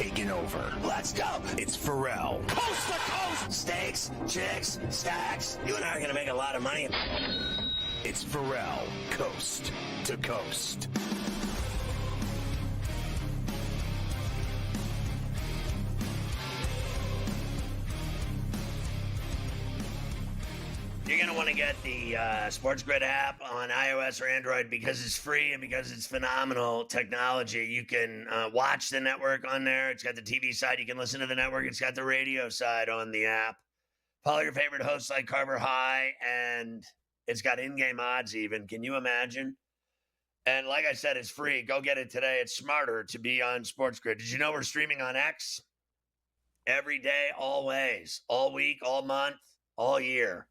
taking over. Let's go. It's Ferrall. Coast to coast. Steaks, chicks, stacks. You and I are going to make a lot of money. It's Ferrall, coast to coast. You're going to want to get the SportsGrid app on iOS or Android because it's free and because it's phenomenal technology. You can watch the network on there. It's got the TV side. You can listen to the network. It's got the radio side on the app. Follow your favorite hosts like Carver High, and it's got in-game odds even. Can you imagine? And like I said, it's free. Go get it today. It's smarter to be on SportsGrid. Did you know we're streaming on X? Every day, always. All week, all month, all year.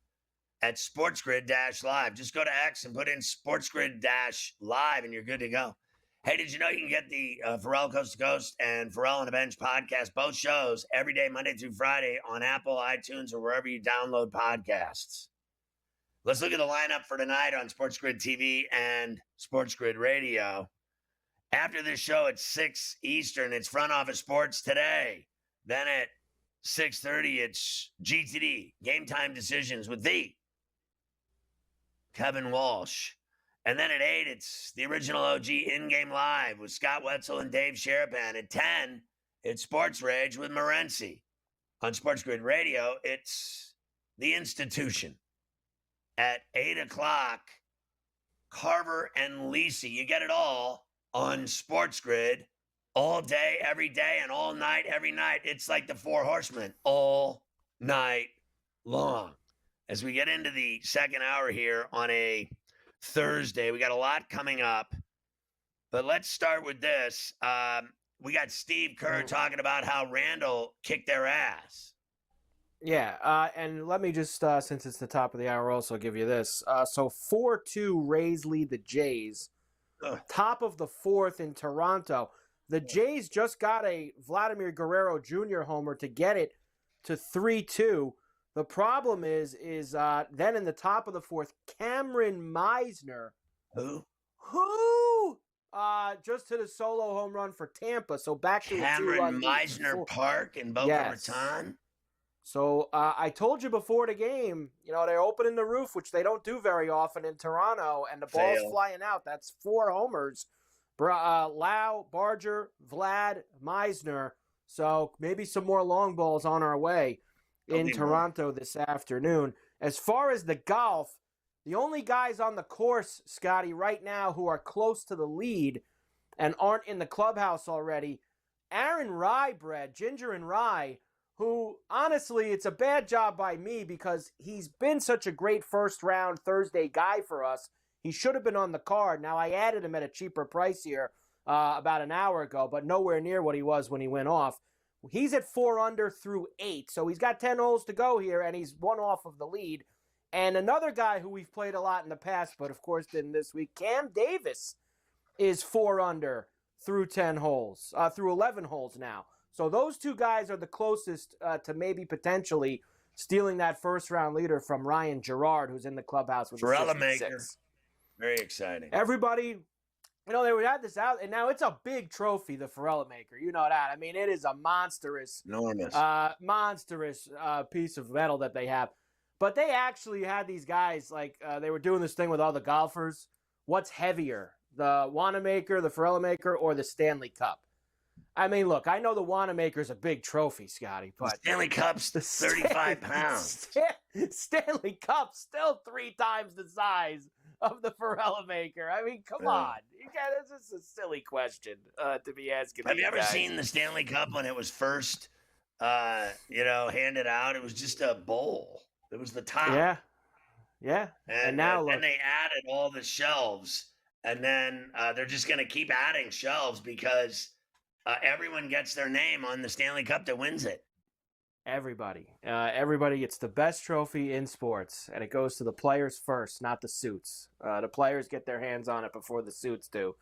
At SportsGrid-Live. Just go to X and put in SportsGrid-Live and you're good to go. Hey, did you know you can get the Ferrall Coast to Coast and Ferrall on the Bench podcast, both shows, every day, Monday through Friday on Apple, iTunes, or wherever you download podcasts. Let's look at the lineup for tonight on SportsGrid TV and SportsGrid Radio. After this show at 6 Eastern, it's Front Office Sports Today. Then at 6:30, it's GTD, Game Time Decisions with the Kevin Walsh. And then at 8, it's the original OG In-Game Live with Scott Wetzel and Dave Sherapan. At 10, it's Sports Rage with Morency. On SportsGrid Radio, it's The Institution. At 8 o'clock, Carver and Lisi. You get it all on SportsGrid all day, every day, and all night, every night. It's like the Four Horsemen all night long. As we get into the second hour here on a Thursday, we got a lot coming up. But let's start with this. We got Steve Kerr talking about how Randall kicked their ass. Yeah, and let me just, since it's the top of the hour, also give you this. So 4-2 Rays lead the Jays. Top of the fourth in Toronto. The Jays just got a Vladimir Guerrero Jr. homer to get it to 3-2. The problem is then in the top of the fourth, Cameron Meisner. Who? Just hit a solo home run for Tampa. So back to Cameron Meisner Park in Boca Raton. So I told you before the game, they're opening the roof, which they don't do very often in Toronto, and the ball's flying out. That's 4 homers. Lau, Barger, Vlad, Meisner. So maybe some more long balls on our way in Toronto this afternoon. As far as the golf, the only guys on the course, Scotty, right now who are close to the lead and aren't in the clubhouse already, Aaron Rybread, Ginger and Rye, who, honestly, it's a bad job by me because he's been such a great first-round Thursday guy for us. He should have been on the card. Now, I added him at a cheaper price here about an hour ago, but nowhere near what he was when he went off. He's at 4 under through 8, so he's got 10 holes to go here, and he's 1 off of the lead. And another guy who we've played a lot in the past, but of course didn't this week, Cam Davis is 4 under through 10 holes, through 11 holes now. So those two guys are the closest to maybe potentially stealing that first-round leader from Ryan Gerard, who's in the clubhouse with Ferrall a maker. 66. Very exciting. Everybody, they had this out, and now it's a big trophy, the Ferrall maker. You know that. I mean, it is a monstrous piece of metal that they have. But they actually had these guys, they were doing this thing with all the golfers. What's heavier, the Wanamaker, the Ferrall maker, or the Stanley Cup? I mean, look, I know the Wanamaker's a big trophy, Scotty, but Stanley Cup's 35 pounds. Stanley Cup's still 3 times the size of the Ferrall maker. I mean, come on. This is a silly question to be asking. Have you ever seen the Stanley Cup when it was first, handed out? It was just a bowl. It was the top. Yeah. And now look. And they added all the shelves, and then they're just going to keep adding shelves because everyone gets their name on the Stanley Cup that wins it. Everybody gets the best trophy in sports, and it goes to the players first, not the suits. The players get their hands on it before the suits do,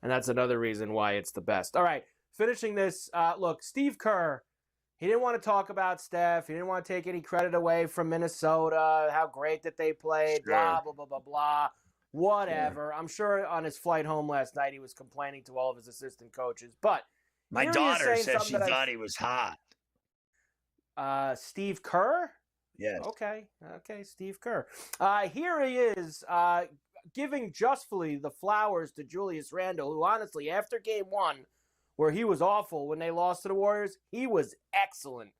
and that's another reason why it's the best. All right, finishing this, look, Steve Kerr, he didn't want to talk about Steph. He didn't want to take any credit away from Minnesota, how great that they played, blah, blah, blah, blah, blah, whatever. Sure. I'm sure on his flight home last night he was complaining to all of his assistant coaches, but My daughter said she thought he was hot. Steve Kerr? Yes. Okay, Steve Kerr. Here he is, giving justly the flowers to Julius Randle, who honestly, after game 1, where he was awful when they lost to the Warriors, he was excellent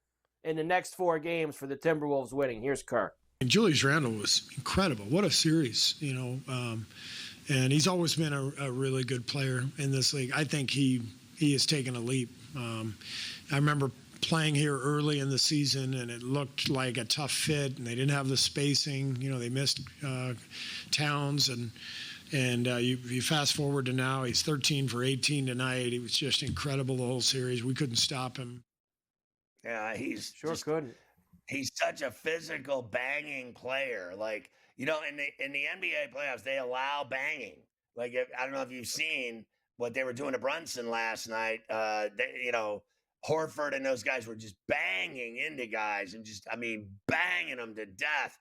in the next 4 games for the Timberwolves winning. Here's Kerr. And Julius Randle was incredible. What a series, and he's always been a really good player in this league. I think he has taken a leap. I remember playing here early in the season, and it looked like a tough fit, and they didn't have the spacing. They missed Towns, and you fast forward to now, he's 13 for 18 tonight. He was just incredible the whole series. We couldn't stop him. Yeah, he's couldn't. He's such a physical, banging player. Like, in the NBA playoffs, they allow banging. Like, I don't know if you've seen what they were doing to Brunson last night. Horford and those guys were just banging into guys and banging them to death,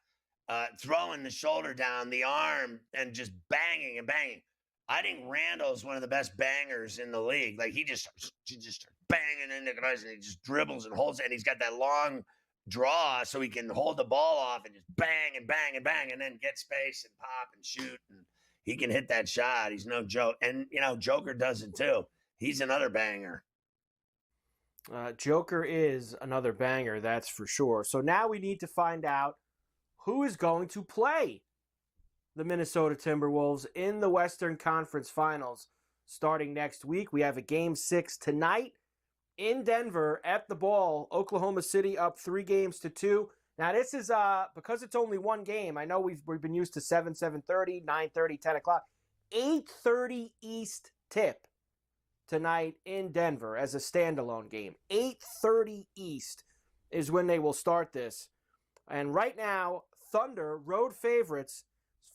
throwing the shoulder down, the arm, and just banging and banging. I think Randall's one of the best bangers in the league. Like, he just starts banging into guys, and he just dribbles and holds it, and he's got that long draw so he can hold the ball off and just bang and bang and bang and then get space and pop and shoot, and he can hit that shot. He's no joke. And Joker does it too. He's another banger. Joker is another banger, that's for sure. So now we need to find out who is going to play the Minnesota Timberwolves in the Western Conference Finals starting next week. We have a Game 6 tonight in Denver at the Ball. Oklahoma City up 3-2. Now, this is because it's only one game. I know we've been used to 7, 7:30, 9:30, 10 o'clock. 8:30 East tip tonight in Denver as a standalone game. 8:30 East is when they will start this. And right now, Thunder, road favorites,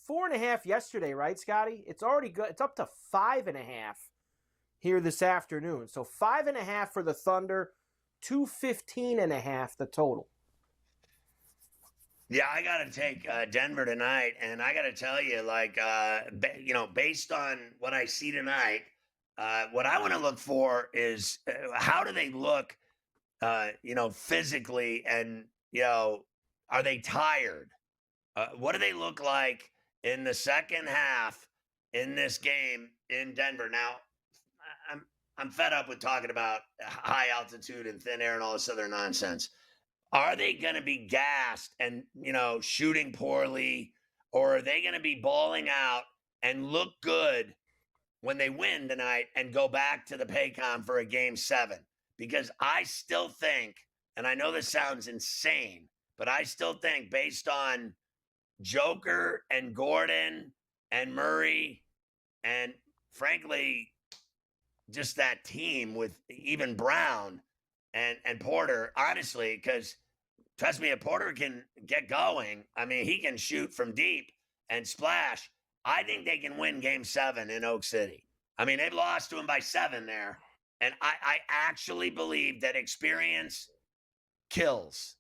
4.5 yesterday, right, Scotty? It's already good. It's up to 5.5 here this afternoon. So 5.5 for the Thunder, 215.5 the total. Yeah, I got to take Denver tonight, and I got to tell you, based on what I see tonight, what I want to look for is how do they look, physically, and are they tired? What do they look like in the second half in this game in Denver? Now, I'm fed up with talking about high altitude and thin air and all this other nonsense. Are they going to be gassed and, shooting poorly, or are they going to be balling out and look good when they win tonight and go back to the Paycom for a Game 7? Because I still think, and I know this sounds insane, but I still think based on Joker and Gordon and Murray and, frankly, just that team with even Brown and Porter, honestly, because trust me, if Porter can get going, he can shoot from deep and splash. I think they can win Game 7 in Oak City. They've lost to him by 7 there. And I actually believe that experience kills.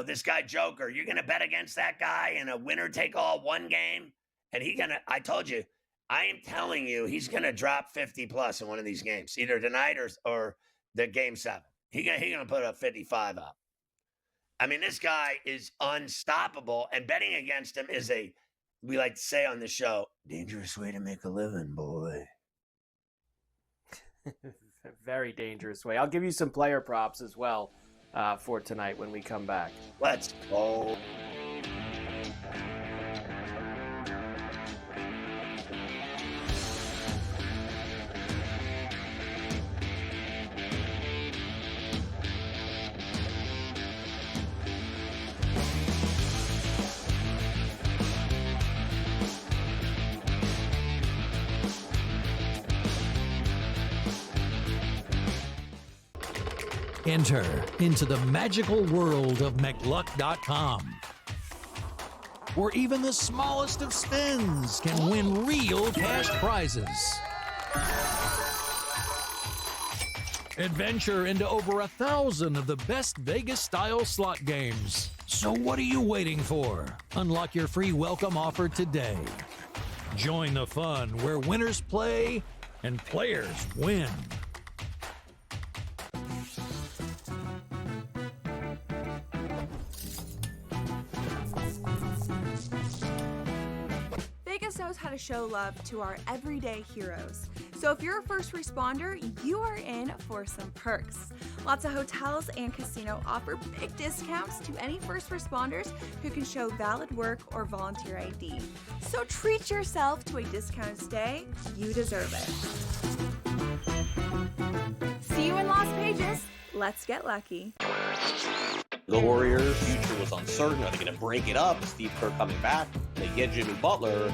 This guy Joker, you're going to bet against that guy in a winner-take-all one game? And I told you, I am telling you, he's going to drop 50-plus in one of these games, either tonight or the Game 7. He's going to put a 55 up. This guy is unstoppable, and betting against him is we like to say on the show, dangerous way to make a living, boy. Very dangerous way. I'll give you some player props as well for tonight when we come back. Let's go. Enter into the magical world of McLuck.com, where even the smallest of spins can win real cash prizes. Adventure into over 1,000 of the best Vegas-style slot games. So what are you waiting for? Unlock your free welcome offer today. Join the fun where winners play and players win. Preakness knows how to show love to our everyday heroes. So if you're a first responder, you are in for some perks. Lots of hotels and casino offer big discounts to any first responders who can show valid work or volunteer ID. So treat yourself to a discounted stay. You deserve it. See you in Las Vegas. Let's get lucky. The Warriors' future was uncertain. Are they going to break it up? Steve Kerr coming back. They get Jimmy Butler,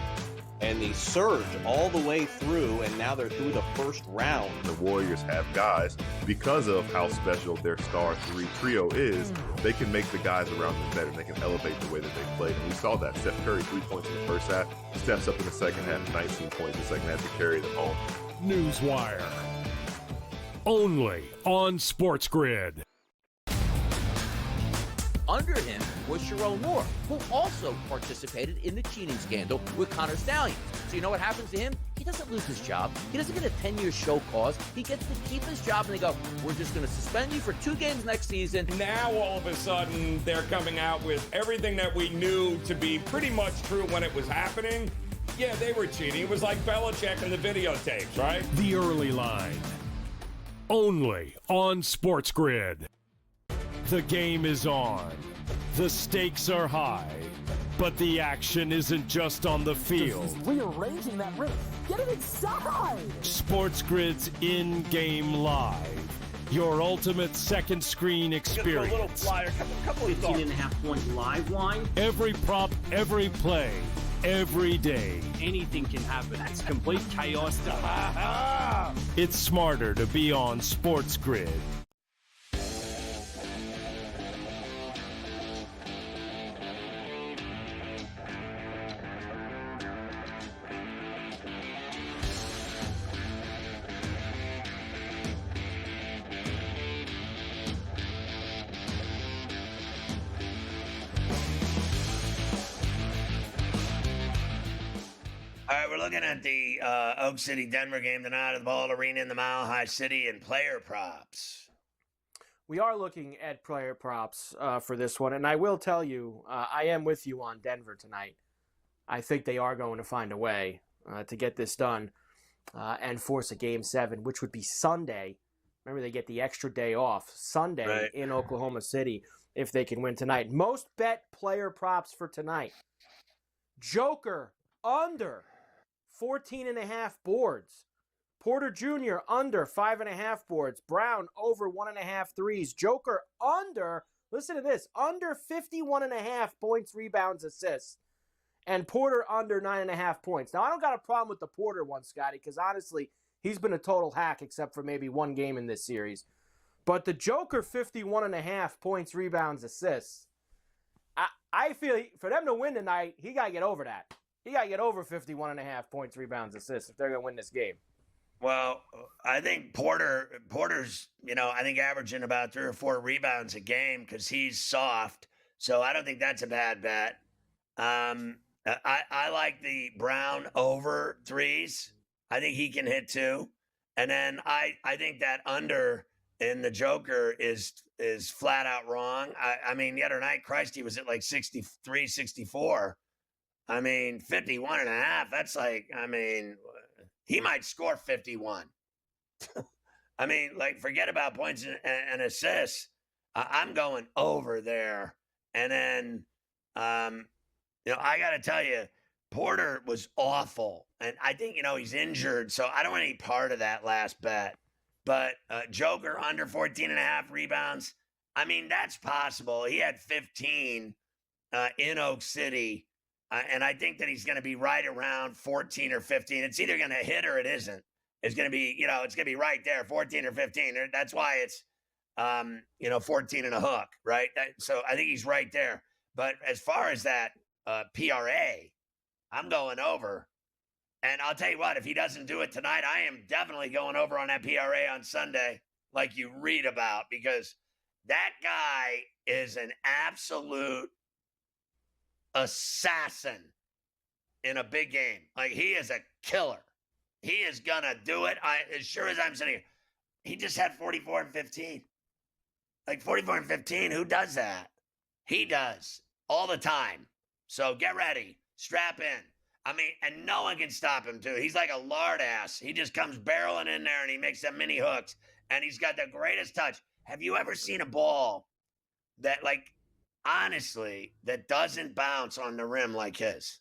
and they surge all the way through, and now they're through the first round. The Warriors have guys, because of how special their star trio is, they can make the guys around them better, and they can elevate the way that they play. And we saw that. Steph Curry, 3 points in the first half, steps up in the second half, 19 points in the second half to carry them home. Newswire. Only on SportsGrid. Under him was Sharon Moore, who also participated in the cheating scandal with Connor Stallions. So you know what happens to him? He doesn't lose his job. He doesn't get a 10-year show cause. He gets to keep his job, and they go, we're just going to suspend you for 2 games next season. Now, all of a sudden, they're coming out with everything that we knew to be pretty much true when it was happening. Yeah, they were cheating. It was like Belichick and the videotapes, right? The Early Line. Only on SportsGrid. The game is on. The stakes are high. But the action isn't just on the field. He's rearranging that rim. Get it inside! SportsGrid's in-game live. Your ultimate second screen experience. A little flyer, couple of 15.5 point live line. Every prop, every play, every day. Anything can happen. It's complete chaos. It's smarter to be on SportsGrid. All right, we're looking at the Oak City Denver game tonight at the Ball Arena in the Mile High City and player props. We are looking at player props for this one, and I will tell you, I am with you on Denver tonight. I think they are going to find a way to get this done and force a Game 7, which would be Sunday. Remember, they get the extra day off Sunday in Oklahoma City if they can win tonight. Most bet player props for tonight. Joker under 14.5 boards. Porter Jr. under 5.5 boards. Brown over 1.5 threes. Joker under, listen to this, under 51.5 points, rebounds, assists. And Porter under 9.5 points. Now, I don't got a problem with the Porter one, Scotty, because honestly, he's been a total hack except for maybe one game in this series. But the Joker, 51.5 points, rebounds, assists. I feel for them to win tonight, he got to get over that. He got to get over 51.5 points, rebounds, assists if they're going to win this game. Well, I think Porter's, I think averaging about 3 or 4 rebounds a game because he's soft. So I don't think that's a bad bet. I like the Brown over threes. I think he can hit 2. And then I think that under in the Joker is flat out wrong. I mean, the other night, Christ, he was at like 63, 64. I mean, 51.5, that's like, he might score 51. I mean, like, forget about points and assists. I'm going over there. And then, I got to tell you, Porter was awful. And I think, he's injured, so I don't want any part of that last bet. But Joker under 14.5 rebounds, that's possible. He had 15 in Oak City. And I think that he's going to be right around 14 or 15. It's either going to hit or it isn't. It's going to be, it's going to be right there, 14 or 15. That's why it's, 14 and a hook, right? So I think he's right there. But as far as that PRA, I'm going over. And I'll tell you what, if he doesn't do it tonight, I am definitely going over on that PRA on Sunday, like you read about, because that guy is an absolute assassin in a big game. Like, he is a killer. He is gonna do it. As sure as I'm sitting here, he just had 44 and 15. Like 44 and 15, who does that? He does all the time. So get ready, strap in. I mean, and no one can stop him, too. He's like a lard ass. He just comes barreling in there, and he makes them mini hooks, and he's got the greatest touch. Have you ever seen a ball that, like, honestly, that doesn't bounce on the rim like his?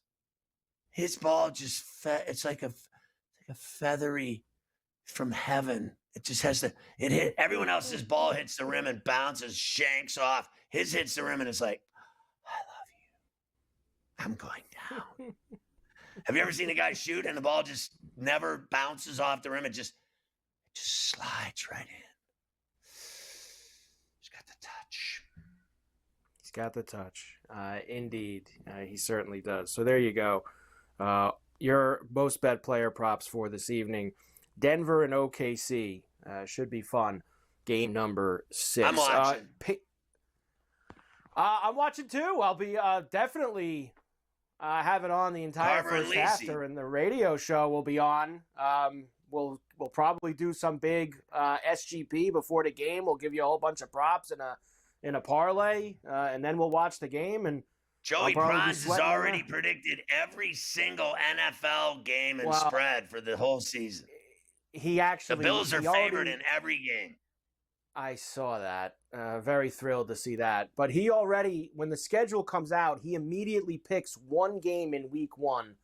His ball just, it's like a feathery from heaven. It just has it hit. Everyone else's ball hits the rim and bounces, shanks off. His hits the rim, and it's like, I love you. I'm going down. Have you ever seen a guy shoot and the ball just never bounces off the rim? It just slides right in. He's got the touch. He's got the touch. Indeed. He certainly does. So there you go. Your most bet player props for this evening. Denver and OKC should be fun. Game number 6. I'm watching. I'm watching too. I'll be definitely have it on the entire first half during the radio show. Will be on. We'll probably do some big SGP before the game. We'll give you a whole bunch of props in a parlay, and then we'll watch the game. And Joey Bronze has already predicted every single NFL game and spread for the whole season. The Bills are favored in every game. I saw that. Very thrilled to see that. But he already, when the schedule comes out, he immediately picks one game in week 1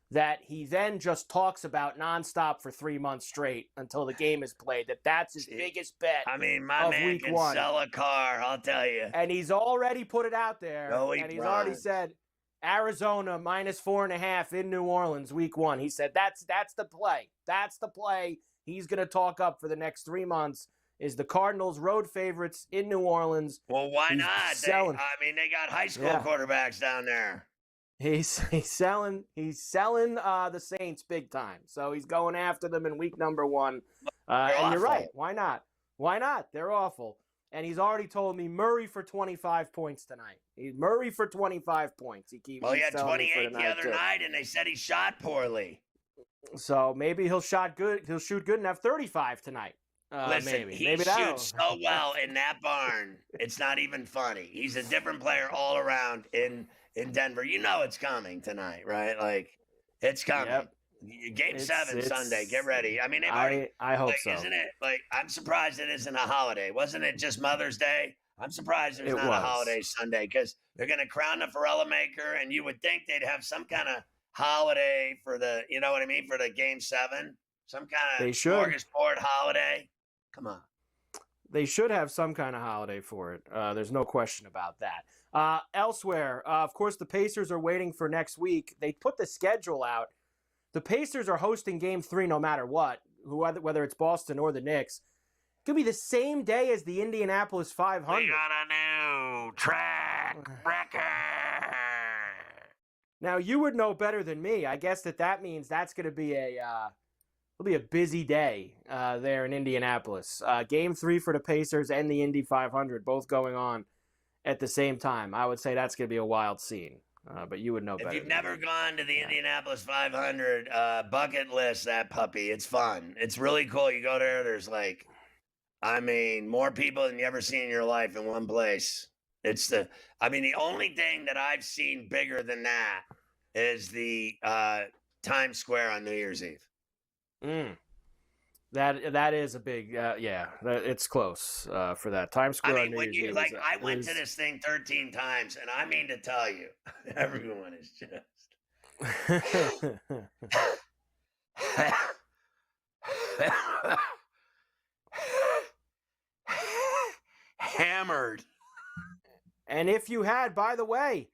that he then just talks about nonstop for 3 months straight until the game is played. That's his biggest bet. I mean, my man can sell a car, I'll tell you. And he's already put it out there. He's already said Arizona -4.5 in New Orleans week 1. He said that's the play. That's the play he's going to talk up for the next 3 months. Is the Cardinals road favorites in New Orleans? Well, why not? They got high school quarterbacks down there. He's selling the Saints big time. So he's going after them in week number 1. And you're right. Why not? Why not? They're awful. And he's already told me Murray for 25 points tonight. Murray for 25 points. He had 28 the other night, and they said he shot poorly. So maybe he'll shoot good and have 35 tonight. Listen, he shoots so well in that barn. It's not even funny. He's a different player all around in Denver. You know it's coming tonight, right? Like, it's coming. Yep. Game 7 Sunday. Get ready. I mean, I hope so. Isn't it? Like, I'm surprised it isn't a holiday. Wasn't it just Mother's Day? I'm surprised there's not a holiday Sunday because they're going to crown the Ferrall maker, and you would think they'd have some kind of holiday for the, you know what I mean, for the Game 7. Some kind of smorgasbord holiday. Come on. They should have some kind of holiday for it. There's no question about that. Elsewhere, of course, the Pacers are waiting for next week. They put the schedule out. The Pacers are hosting Game 3 no matter what, whether it's Boston or the Knicks. It could be the same day as the Indianapolis 500. We got a new track record. Now, you would know better than me. I guess that means that's going to be it'll be a busy day there in Indianapolis. Game 3 for the Pacers and the Indy 500 both going on at the same time. I would say that's going to be a wild scene, but you would know better. If you've never gone to the Indianapolis 500, bucket list that puppy. It's fun. It's really cool. You go there, there's more people than you ever seen in your life in one place. The only thing that I've seen bigger than that is the Times Square on New Year's Eve. That is a big it's close for that. Times Square on New Year's Eve. I went to this thing 13 times, and I mean to tell you, everyone is just hammered. And if you had the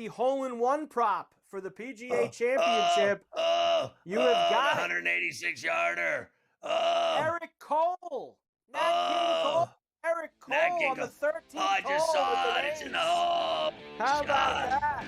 hole-in-one prop for the PGA Championship, you have got 186-yarder. Eric Cole. Eric Cole on the 13th hole. I just saw it. It's in the hole. How about that?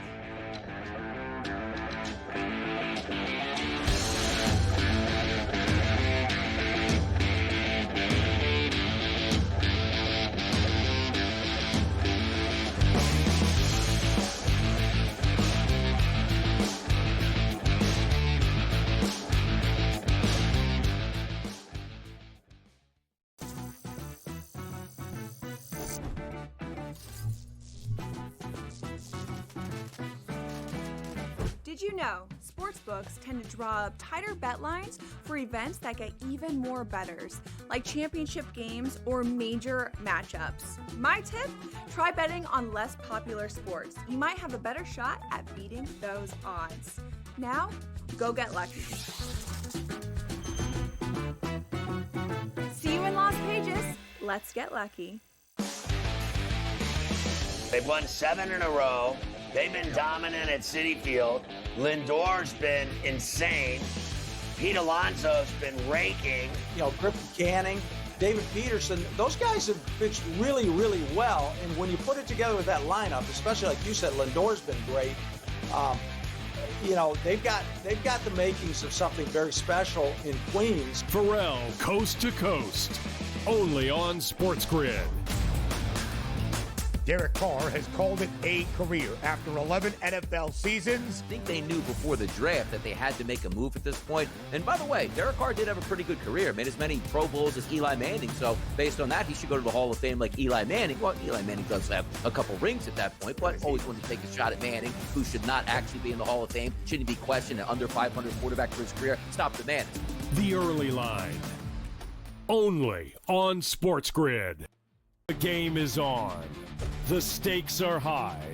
Did you know sportsbooks tend to draw up tighter bet lines for events that get even more bettors, like championship games or major matchups? My tip? Try betting on less popular sports. You might have a better shot at beating those odds. Now, go get lucky. See you in Las Vegas. Let's get lucky. They've won 7 in a row. They've been dominant at Citi Field. Lindor's been insane. Pete Alonso's been raking. Griffin Canning, David Peterson, those guys have pitched really, really well. And when you put it together with that lineup, especially like you said, Lindor's been great. They've got the makings of something very special in Queens. Ferrall, coast to coast, only on SportsGrid. Derek Carr has called it a career after 11 NFL seasons. I think they knew before the draft that they had to make a move at this point. And by the way, Derek Carr did have a pretty good career. Made as many Pro Bowls as Eli Manning. So based on that, he should go to the Hall of Fame like Eli Manning. Well, Eli Manning does have a couple rings at that point, but always wanted to take a shot at Manning, who should not actually be in the Hall of Fame. Shouldn't be questioned, an under 500 quarterback for his career. Stop the man. The early line, only on SportsGrid. The game is on. The stakes are high,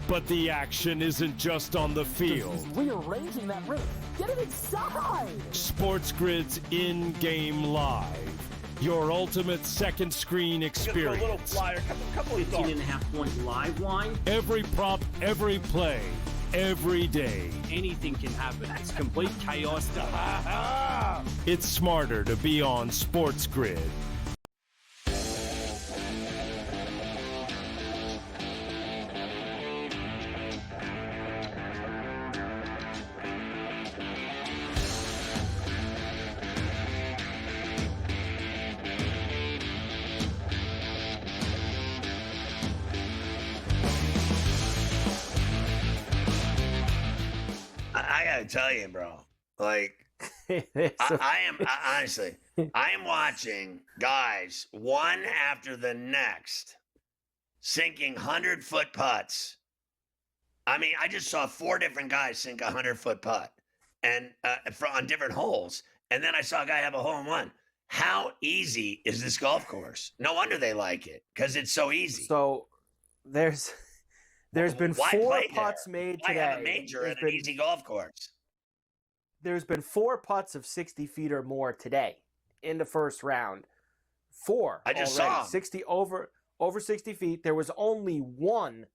but the action isn't just on the field. Rearranging that roof. Get it inside! SportsGrid's in-game live. Your ultimate second screen experience. A little flyer, couple 18.5 point live line. Every prop, every play, every day. Anything can happen. It's complete chaos. It's smarter to be on SportsGrid. I gotta tell you, bro. Like, honestly, I am watching guys one after the next sinking 100-foot putts. I mean, I just saw 4 different guys sink a 100-foot putt, and on different holes. And then I saw a guy have a hole-in-one. How easy is this golf course? No wonder they like it, because it's so easy. So there's been 4 putts made today. Why have a major at an easy golf course? There's been 4 putts of 60 feet or more today in the first round. 4. I just already. saw 60 over 60 feet. There was only 1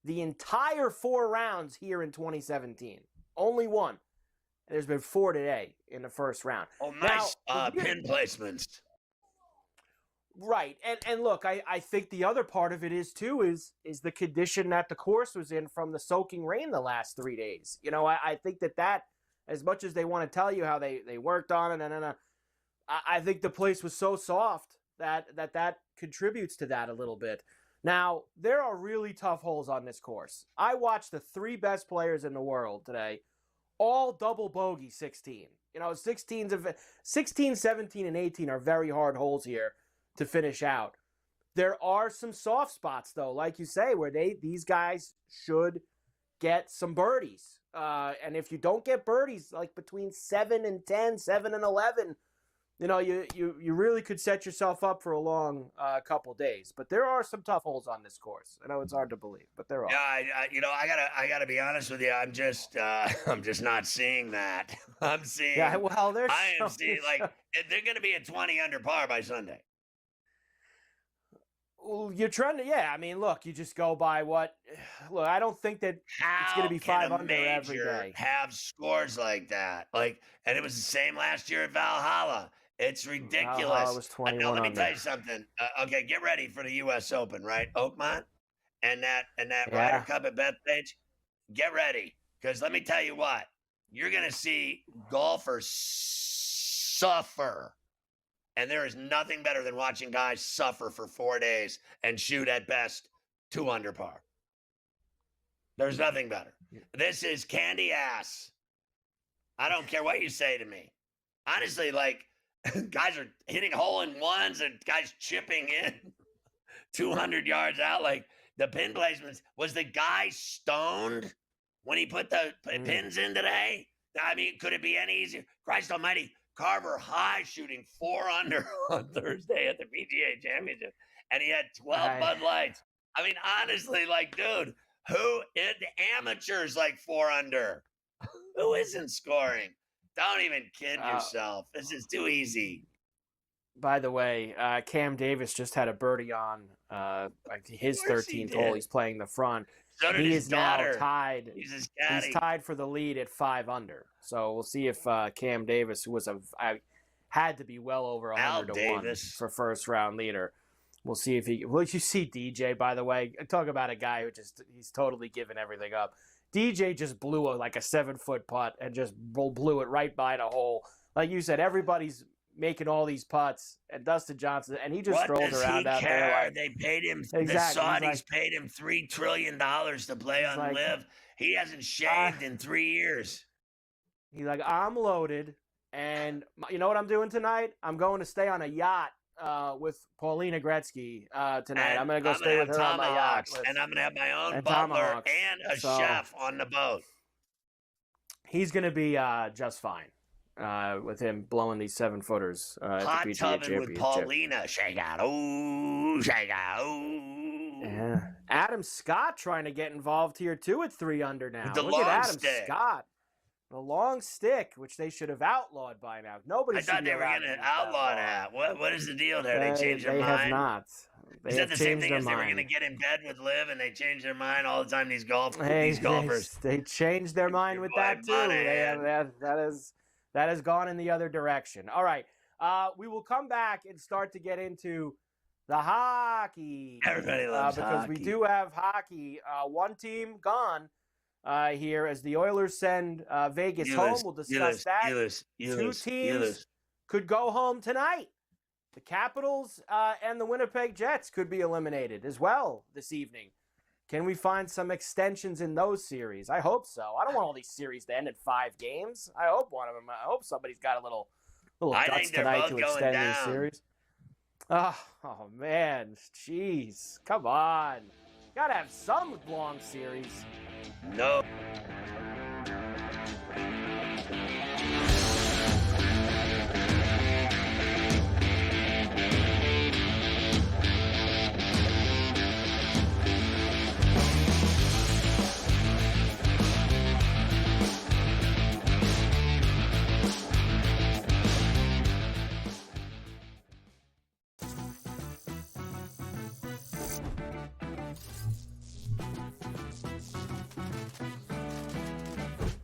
the entire 4 rounds here in 2017. Only 1. There's been 4 today in the first round. Oh, nice pin placements. Right. And look, I think the other part of it is the condition that the course was in from the soaking rain the last 3 days. I think that as much as they want to tell you how they worked on it, and I think the place was so soft that contributes to that a little bit. Now, there are really tough holes on this course. I watched the 3 best players in the world today, all double bogey 16. 16, 17, and 18 are very hard holes here to finish out. There are some soft spots, though, like you say, where these guys should get some birdies. And if you don't get birdies, like between 7 and 10, 7 and 11, you really could set yourself up for a long couple days. But there are some tough holes on this course. I know it's hard to believe, but there are. Yeah, I gotta be honest with you. I'm just not seeing that. I'm seeing. Yeah, well, they're gonna be at 20 under par by Sunday. Well, you're trying to, yeah. I mean, look, you just go by what. Look, I don't think that it's going to be 5 under every day. Have scores like that, and it was the same last year at Valhalla. It's ridiculous. Valhalla was 21 now, let me under. tell you something. Okay, get ready for the U.S. Open, right, Oakmont, and that Yeah. Ryder Cup at Bethpage. Get ready, because let me tell you what, you're going to see golfers suffer. And there is nothing better than watching guys suffer for 4 days and shoot at best 2 under par. There's nothing better. This is candy ass. I don't care what you say to me. Honestly, guys are hitting hole-in-ones and guys chipping in 200 yards out. The pin placements. Was the guy stoned when he put the pins in today? I mean, could it be any easier? Christ almighty, Carver High shooting 4 under on Thursday at the PGA Championship, and he had 12 Bud Lights. I mean, honestly, like, dude, who in the amateurs like 4 under? Who isn't scoring? Don't even kid yourself. This is too easy. By the way, Cam Davis just had a birdie on his 13th hole. He's playing the front. So did he his is daughter. Now tied. He's tied for the lead at 5 under. So we'll see if Cam Davis, who was had to be well over 100 to 1 for first round leader. We'll see if he. Well, you see DJ, by the way. Talk about a guy who he's totally given everything up. DJ just blew a 7-foot putt and just blew it right by the hole. Like you said, everybody's making all these putts, and Dustin Johnson, and he just strolled around out there. They paid him. Exactly. The Saudis paid him $3 trillion to play on Live. He hasn't shaved in 3 years. He's like, I'm loaded, and you know what I'm doing tonight? I'm going to stay on a yacht with Paulina Gretzky tonight. I'm going to go stay with her on my yacht. And I'm going to have my own butler and a chef on the boat. He's going to be just fine. With him blowing these 7-footers at the PGA Championship. With Paulina, shake out, ooh, shake out, ooh. Yeah. Adam Scott trying to get involved here too at 3 under now. Look at Adam Scott, the long stick, which they should have outlawed by now. Nobody. I thought they were going to outlaw that. What is the deal there? They changed their mind. They have not. Is that the same thing as they were going to get in bed with Liv and they changed their mind all the time? These golfers. They changed their mind with that too. That has gone in the other direction. All right. We will come back and start to get into the hockey. Everybody loves because hockey. We do have hockey. One team gone here as the Oilers send Vegas home. We'll discuss that. Two teams could go home tonight. The Capitals and the Winnipeg Jets could be eliminated as well this evening. Can we find some extensions in those series? I hope so. I don't want all these series to end in 5 games. I hope one of them. I hope somebody's got a little guts tonight to extend these series. Oh man, jeez, come on. Gotta have some long series. No.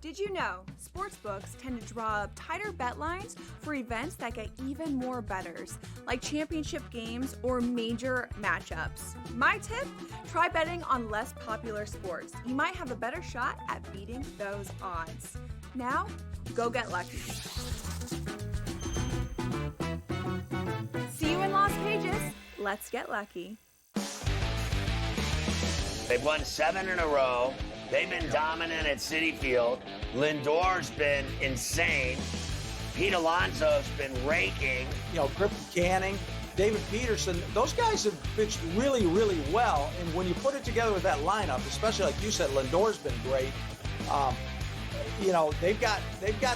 Did you know sportsbooks tend to draw up tighter bet lines for events that get even more bettors, like championship games or major matchups? My tip? Try betting on less popular sports. You might have a better shot at beating those odds. Now, go get lucky. See you in Las Vegas. Let's get lucky. They've won 7 in a row. They've been dominant at Citi Field. Lindor's been insane. Pete Alonso's been raking. Griffin Canning, David Peterson, those guys have pitched really, really well. And when you put it together with that lineup, especially like you said, Lindor's been great. They've got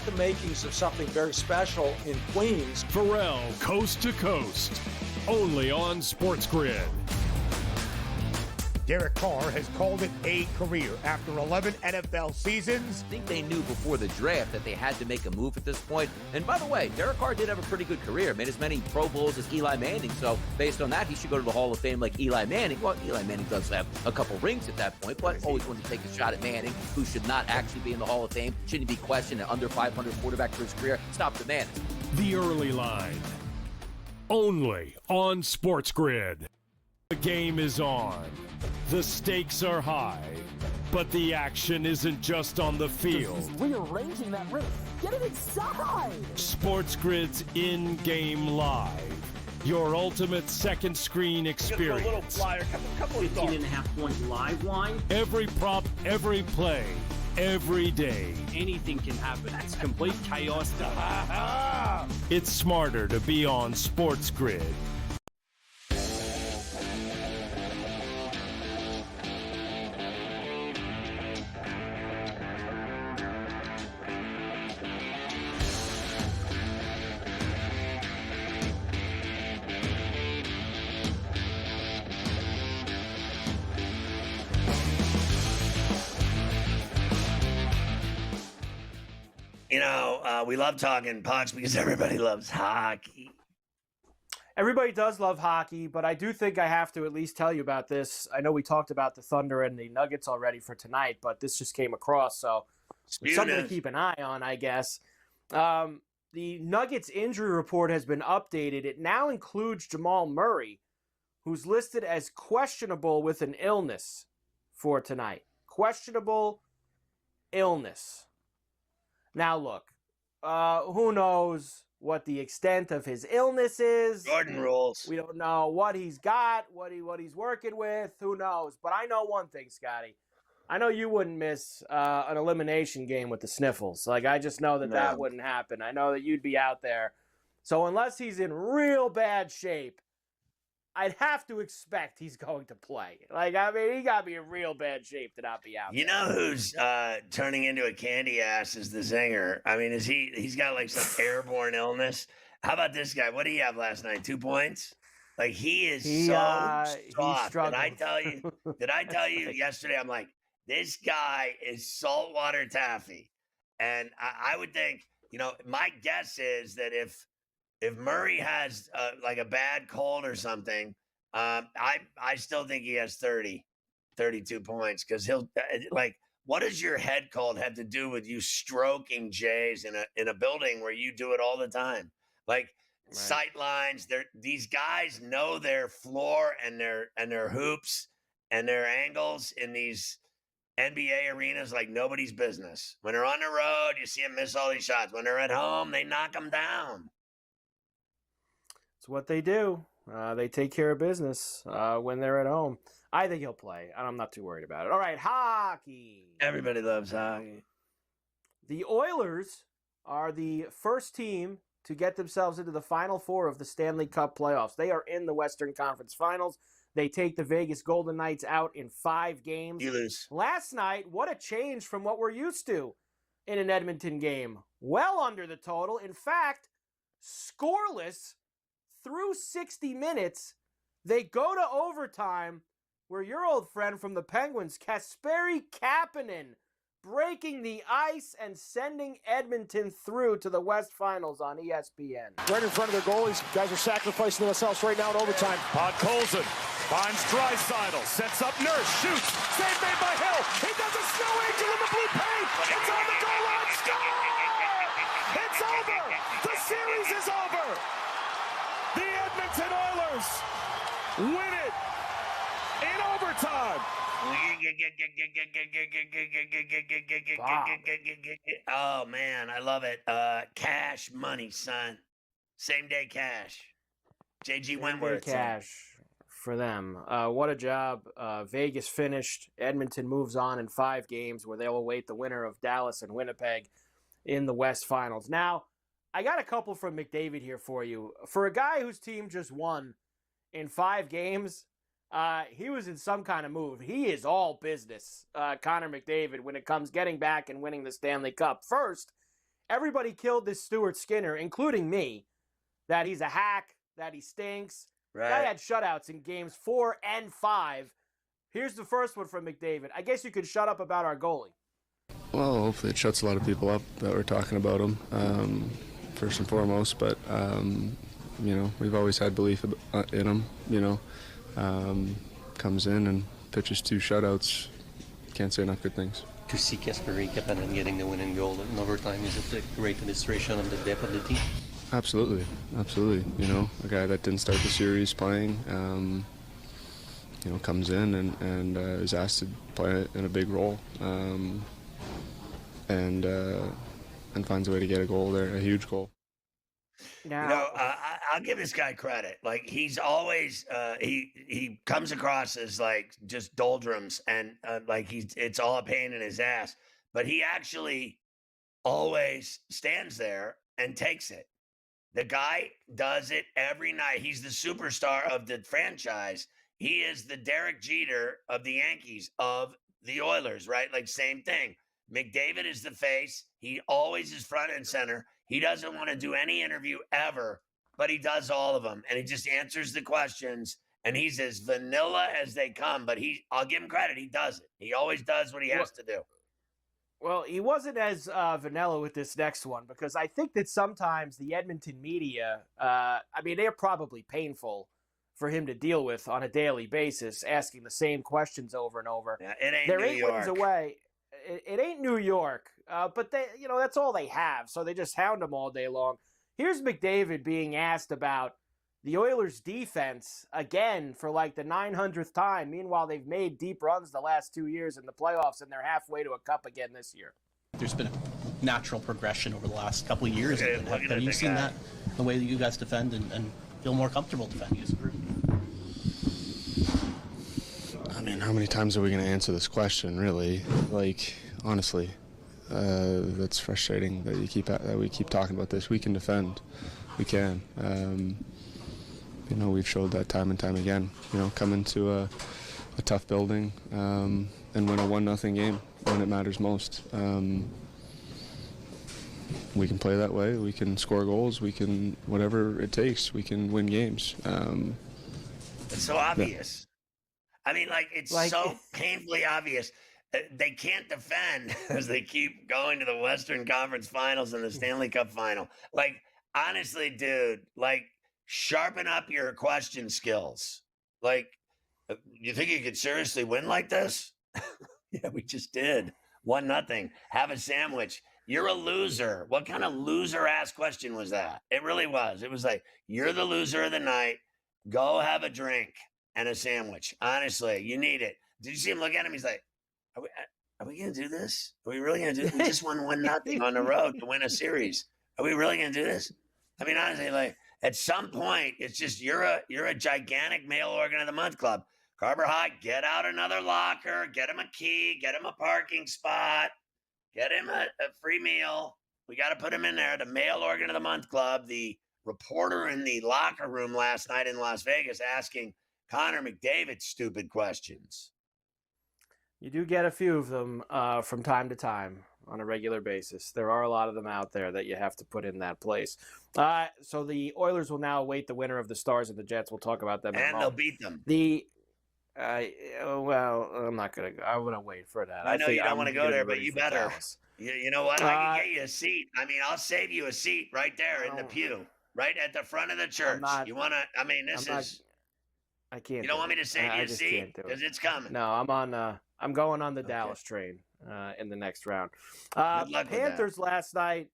the makings of something very special in Queens. Ferrall, coast to coast, only on SportsGrid. Derek Carr has called it a career after 11 NFL seasons. I think they knew before the draft that they had to make a move at this point. And by the way, Derek Carr did have a pretty good career. Made as many Pro Bowls as Eli Manning. So based on that, he should go to the Hall of Fame like Eli Manning. Well, Eli Manning does have a couple rings at that point, but always wanted to take a shot at Manning, who should not actually be in the Hall of Fame. Shouldn't be questioned an under 500 quarterback for his career. Stop the man. The early line. Only on SportsGrid. The game is on. The stakes are high, but the action isn't just on the field. He's rearranging that roof. Get it inside! SportsGrid's in-game live. Your ultimate second screen experience. A little flyer, couple of 15.5 points live line. Every prop, every play, every day. Anything can happen. It's complete chaos. It's smarter to be on SportsGrid. we love talking pucks because everybody loves hockey. Everybody does love hockey, but I do think I have to at least tell you about this. I know we talked about the Thunder and the Nuggets already for tonight, but this just came across, so it's something to keep an eye on, I guess. The Nuggets injury report has been updated. It now includes Jamal Murray, who's listed as questionable with an illness for tonight. Questionable illness. Now, look, who knows what the extent of his illness is. Jordan rules. We don't know what he's got, what he's working with. Who knows? But I know one thing, Scotty. I know you wouldn't miss an elimination game with the sniffles. Like, I just know that wouldn't happen. I know that you'd be out there. So unless he's in real bad shape, I'd have to expect he's going to play. Like, I mean, he got to be in real bad shape to not be out You know who's turning into a candy ass is the Zinger. I mean, he's got like some airborne illness. How about this guy? What did he have last night? 2 points? Like, he is soft. Did I tell you yesterday? I'm like, this guy is saltwater taffy. And I would think, my guess is that if Murray has like a bad cold or something, I still think he has 32 points because he'll what does your head cold have to do with you stroking Jays in a building where you do it all the time? Like sight lines, these guys know their floor and their hoops and their angles in these NBA arenas like nobody's business. When they're on the road, you see them miss all these shots. When they're at home, they knock them down. It's what they do. They take care of business when they're at home. I think he'll play. I'm not too worried about it. All right, hockey. Everybody loves hockey. The Oilers are the first team to get themselves into the Final Four of the Stanley Cup playoffs. They are in the Western Conference Finals. They take the Vegas Golden Knights out in 5 games. You lose. Last night, what a change from what we're used to in an Edmonton game. Well under the total. In fact, scoreless through 60 minutes. They go to overtime where your old friend from the Penguins, Kasperi Kapanen, breaking the ice and sending Edmonton through to the West Finals on ESPN. Right in front of their goalies. Guys are sacrificing themselves right now in overtime. Podkolzin finds Draisaitl, sets up Nurse, shoots, save made by Hill. He does a snow angel in the blue paint. It's on the goal line. Score! It's over. The series is over. The Edmonton Oilers win it in overtime. Oh, man, I love it. Cash money, son. Same day cash. JG Wentworth. Cash for them. What a job. Vegas finished. Edmonton moves on in 5 games where they'll await the winner of Dallas and Winnipeg in the West Finals. Now, I got a couple from McDavid here for you. For a guy whose team just won in 5 games, he was in some kind of move. He is all business, Connor McDavid, when it comes getting back and winning the Stanley Cup. First, everybody killed this Stuart Skinner, including me, that he's a hack, that he stinks. Right. Guy had shutouts in games 4 and 5. Here's the first one from McDavid. I guess you could shut up about our goalie. Well, hopefully it shuts a lot of people up that we're talking about him, first and foremost. But, we've always had belief in him, comes in and pitches 2 shutouts. Can't say enough good things. To see Kasperi Kapanen getting the winning goal in overtime, is it a great illustration of the depth of the team? Absolutely. A guy that didn't start the series playing, comes in and is asked to play in a big role, and finds a way to get a goal there, a huge goal. Now, I'll give this guy credit. Like, he's always he comes across as like just doldrums and it's all a pain in his ass, but he actually always stands there and takes it. The guy does it every night. He's the superstar of the franchise. He is the Derek Jeter of the Yankees, of the Oilers, right? Like, same thing. McDavid is the face. He always is front and center. He doesn't want to do any interview ever, but he does all of them. And he just answers the questions. And he's as vanilla as they come. But I'll give him credit. He does it. He always does what he has to do. Well, he wasn't as vanilla with this next one because I think that sometimes the Edmonton media, they're probably painful for him to deal with on a daily basis, asking the same questions over and over. Yeah, it ain't They're New 8 York. wins away. It ain't New York, but they, that's all they have. So they just hound him all day long. Here's McDavid being asked about the Oilers' defense again for like the 900th time. Meanwhile, they've made deep runs the last 2 years in the playoffs, and they're halfway to a cup again this year. There's been a natural progression over the last couple of years. Have you seen that, the way that you guys defend and feel more comfortable defending as a group? I mean, how many times are we going to answer this question, really? Like, honestly, that's frustrating that we keep talking about this. We can defend. We can. We've showed that time and time again. Come into a tough building and win a 1-0 game when it matters most. We can play that way. We can score goals. We can, whatever it takes, we can win games. It's so obvious. Yeah. It's so painfully obvious. They can't defend as they keep going to the Western Conference Finals and the Stanley Cup Final. Honestly, dude, sharpen up your question skills. You think you could seriously win like this? Yeah, we just did. 1-0. Have a sandwich. You're a loser. What kind of loser-ass question was that? It really was. It was like, you're the loser of the night. Go have a drink and a sandwich. Honestly, you need it. Did you see him look at him? He's like, are we going to do this? Are we really going to do this? We just won 1-0 on the road to win a series. Are we really going to do this? Honestly, at some point, it's just you're a gigantic mail organ of the month club. Carver High, get out another locker, get him a key, get him a parking spot, get him a free meal. We got to put him in there. The mail organ of the month club. The reporter in the locker room last night in Las Vegas asking Connor McDavid stupid questions. You do get a few of them from time to time on a regular basis. There are a lot of them out there that you have to put in that place. So the Oilers will now await the winner of the Stars and the Jets. We'll talk about them. And they'll beat them. I'm not going to go. I'm going to wait for that. I know you don't want to go there, but you better. You know what? I can get you a seat. I'll save you a seat right there in the pew, right at the front of the church. You want to, I can't. You don't want me to save you a seat? Because it's coming. No, I'm going on the Dallas train in the next round. Panthers last night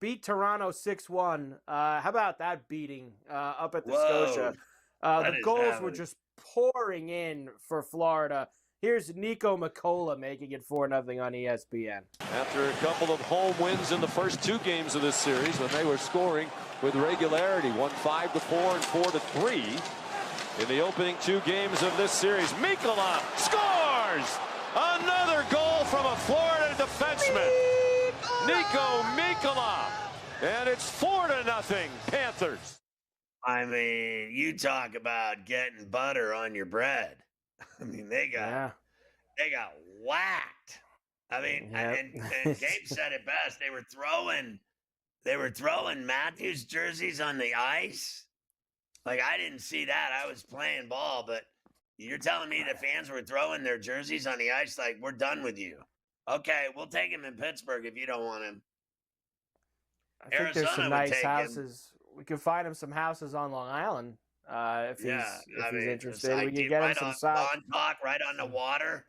beat Toronto 6-1. How about that beating up at the Scotia? The goals were just pouring in for Florida. Here's Nico Mikkola making it 4-0 on ESPN. After a couple of home wins in the first 2 games of this series when they were scoring with regularity, won 5-4 and 4-3 in the opening 2 games of this series. Mikkola scores! Another goal from a Florida defenseman. Nico Mikkola. And it's 4-0 Panthers. You talk about getting butter on your bread. They got whacked. And Gabe said it best. They were throwing Matthews jerseys on the ice. I didn't see that. I was playing ball, but you're telling me the fans were throwing their jerseys on the ice we're done with you. Okay, we'll take him in Pittsburgh if you don't want him. I think there's some nice houses. We could find him some houses on Long Island if he's interested. We can get him some Montauk, right on the water.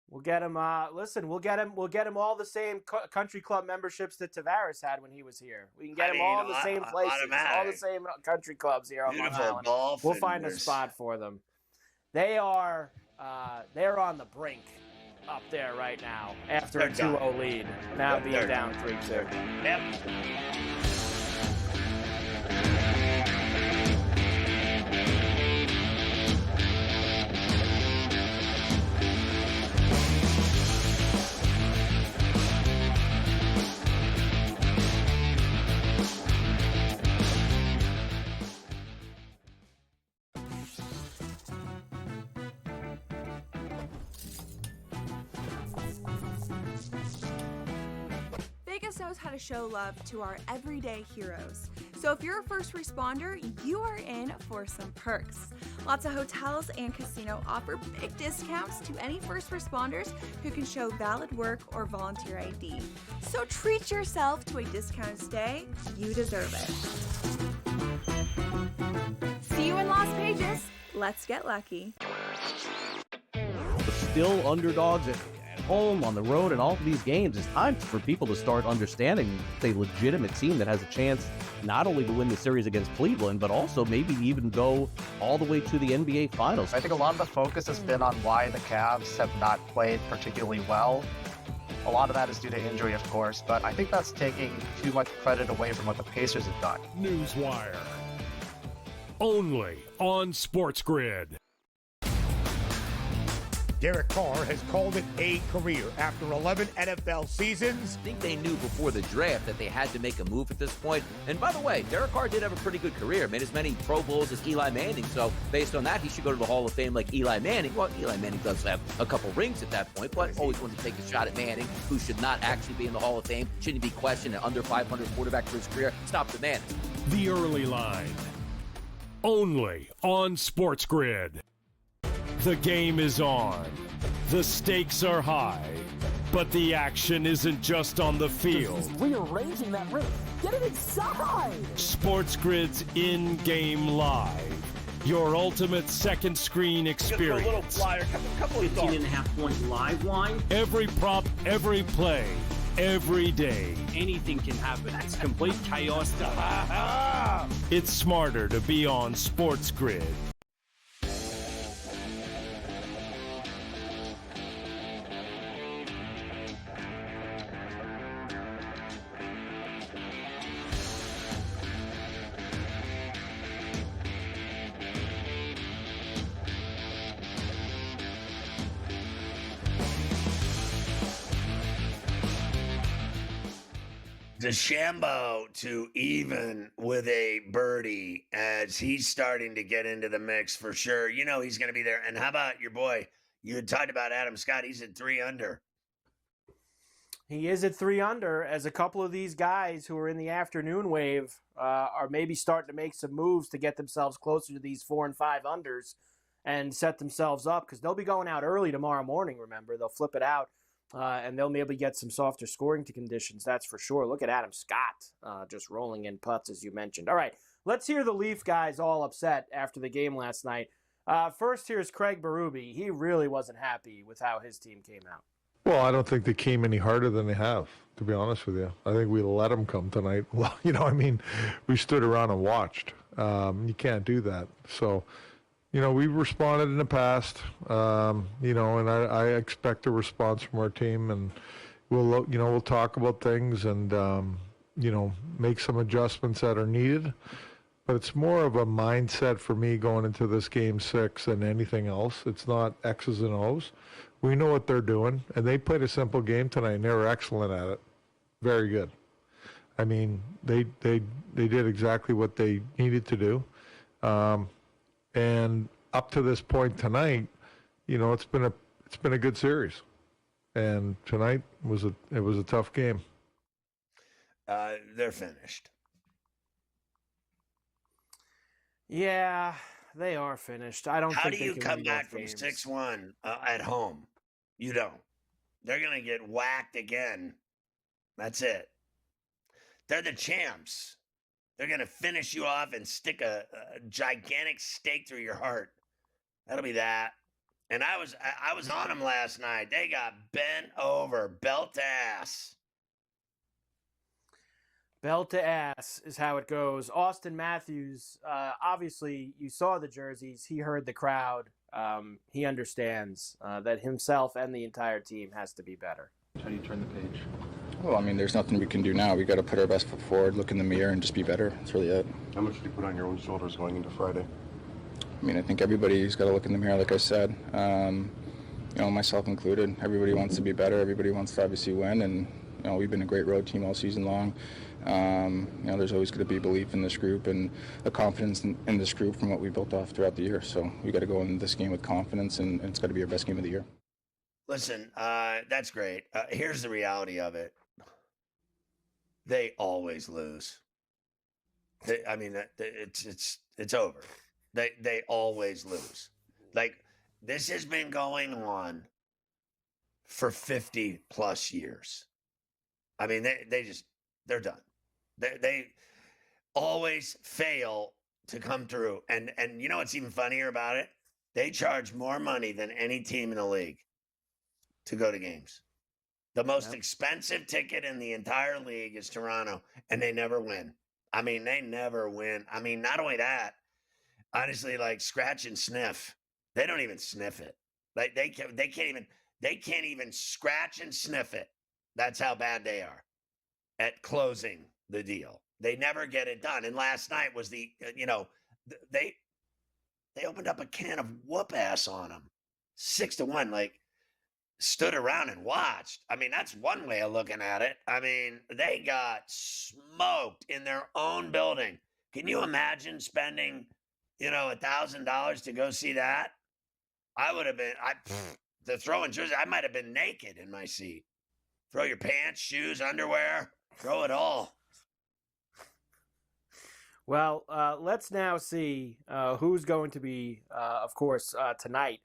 We'll get him. We'll get him all the same country club memberships that Tavares had when he was here. We can get him all the same places, all the same country clubs here on Long Island. We'll find a spot for them. They're on the brink up there right now after a 2-0 lead. Now being down 3-2. Yep. Vegas knows how to show love to our everyday heroes. So if you're a first responder, you are in for some perks. Lots of hotels and casino offer big discounts to any first responders who can show valid work or volunteer ID. So treat yourself to a discounted stay. You deserve it. See you in Las Vegas. Let's get lucky. But still underdogs at home, on the road, and all of these games. It's time for people to start understanding it's a legitimate team that has a chance not only to win the series against Cleveland, but also maybe even go all the way to the NBA Finals. I think a lot of the focus has been on why the Cavs have not played particularly well. A lot of that is due to injury, of course, but I think that's taking too much credit away from what the Pacers have done. Newswire. Only on SportsGrid. Derek Carr has called it a career after 11 NFL seasons. I think they knew before the draft that they had to make a move at this point. And by the way, Derek Carr did have a pretty good career, made as many Pro Bowls as Eli Manning. So based on that, he should go to the Hall of Fame like Eli Manning. Well, Eli Manning does have a couple rings at that point, but always wanted to take a shot at Manning, who should not actually be in the Hall of Fame. Shouldn't be questioned, an under 500 quarterback for his career. Stop the man. The Early Line. Only on SportsGrid. The game is on. The stakes are high. But the action isn't just on the field. He's rearranging that roof. Get it inside! SportsGrid's in-game live. Your ultimate second screen experience. A little flyer, couple of 15.5-point live line. Every prop, every play, every day. Anything can happen. It's complete chaos. It's smarter to be on SportsGrid. DeChambeau to even with a birdie as he's starting to get into the mix for sure. You know he's going to be there. And how about your boy? You had talked about Adam Scott. He's at 3 under. He is at 3 under as a couple of these guys who are in the afternoon wave are maybe starting to make some moves to get themselves closer to these 4 and 5 unders and set themselves up because they'll be going out early tomorrow morning, remember. They'll flip it out. And they'll maybe get some softer scoring conditions, that's for sure. Look at Adam Scott just rolling in putts, as you mentioned. All right, let's hear the Leaf guys all upset after the game last night. First, here's Craig Berube. He really wasn't happy with how his team came out. Well, I don't think they came any harder than they have, to be honest with you. I think we let them come tonight. Well, we stood around and watched. You can't do that. So, we've responded in the past, and I expect a response from our team, and we'll talk about things and, make some adjustments that are needed. But it's more of a mindset for me going into this game 6 than anything else. It's not X's and O's. We know what they're doing, and they played a simple game tonight, and they were excellent at it. Very good. I mean, they did exactly what they needed to do. And up to this point tonight, it's been a good series, and tonight was a tough game. They're finished. Yeah, they are finished. I don't. How think do they you can come win back both from games. 6-1 at home? You don't. They're gonna get whacked again. That's it. They're the champs. They're going to finish you off and stick a gigantic stake through your heart. That'll be that. And I was on them last night. They got bent over, belt to ass. Belt to ass is how it goes. Austin Matthews, obviously you saw the jerseys. He heard the crowd. He understands that himself and the entire team has to be better. How do you turn the page? Well, there's nothing we can do now. We got to put our best foot forward, look in the mirror, and just be better. That's really it. How much did you put on your own shoulders going into Friday? I think everybody's got to look in the mirror, like I said. Myself included. Everybody wants to be better. Everybody wants to obviously win, and we've been a great road team all season long. There's always going to be belief in this group and a confidence in this group from what we built off throughout the year. So we got to go in this game with confidence, and it's got to be our best game of the year. Listen, that's great. Here's the reality of it. They always lose. It's over. They always lose. Like, this has been going on for 50 plus years. I mean, they're done. They always fail to come through. And you know what's even funnier about it? They charge more money than any team in the league to go to games. The most expensive ticket in the entire league is Toronto, and they never win. I mean, they never win. I mean, not only that, honestly, like, scratch and sniff. They don't even sniff it. Like, they can't even scratch and sniff it. That's how bad they are at closing the deal. They never get it done. And last night was they opened up a can of whoop ass on them, 6-1. Like, stood around and watched. I mean, that's one way of looking at it. I mean, they got smoked in their own building. Can you imagine spending, $1,000 to go see that? I would have been, the throwing jersey, I might have been naked in my seat. Throw your pants, shoes, underwear, throw it all. Well, let's now see who's going to be, of course, tonight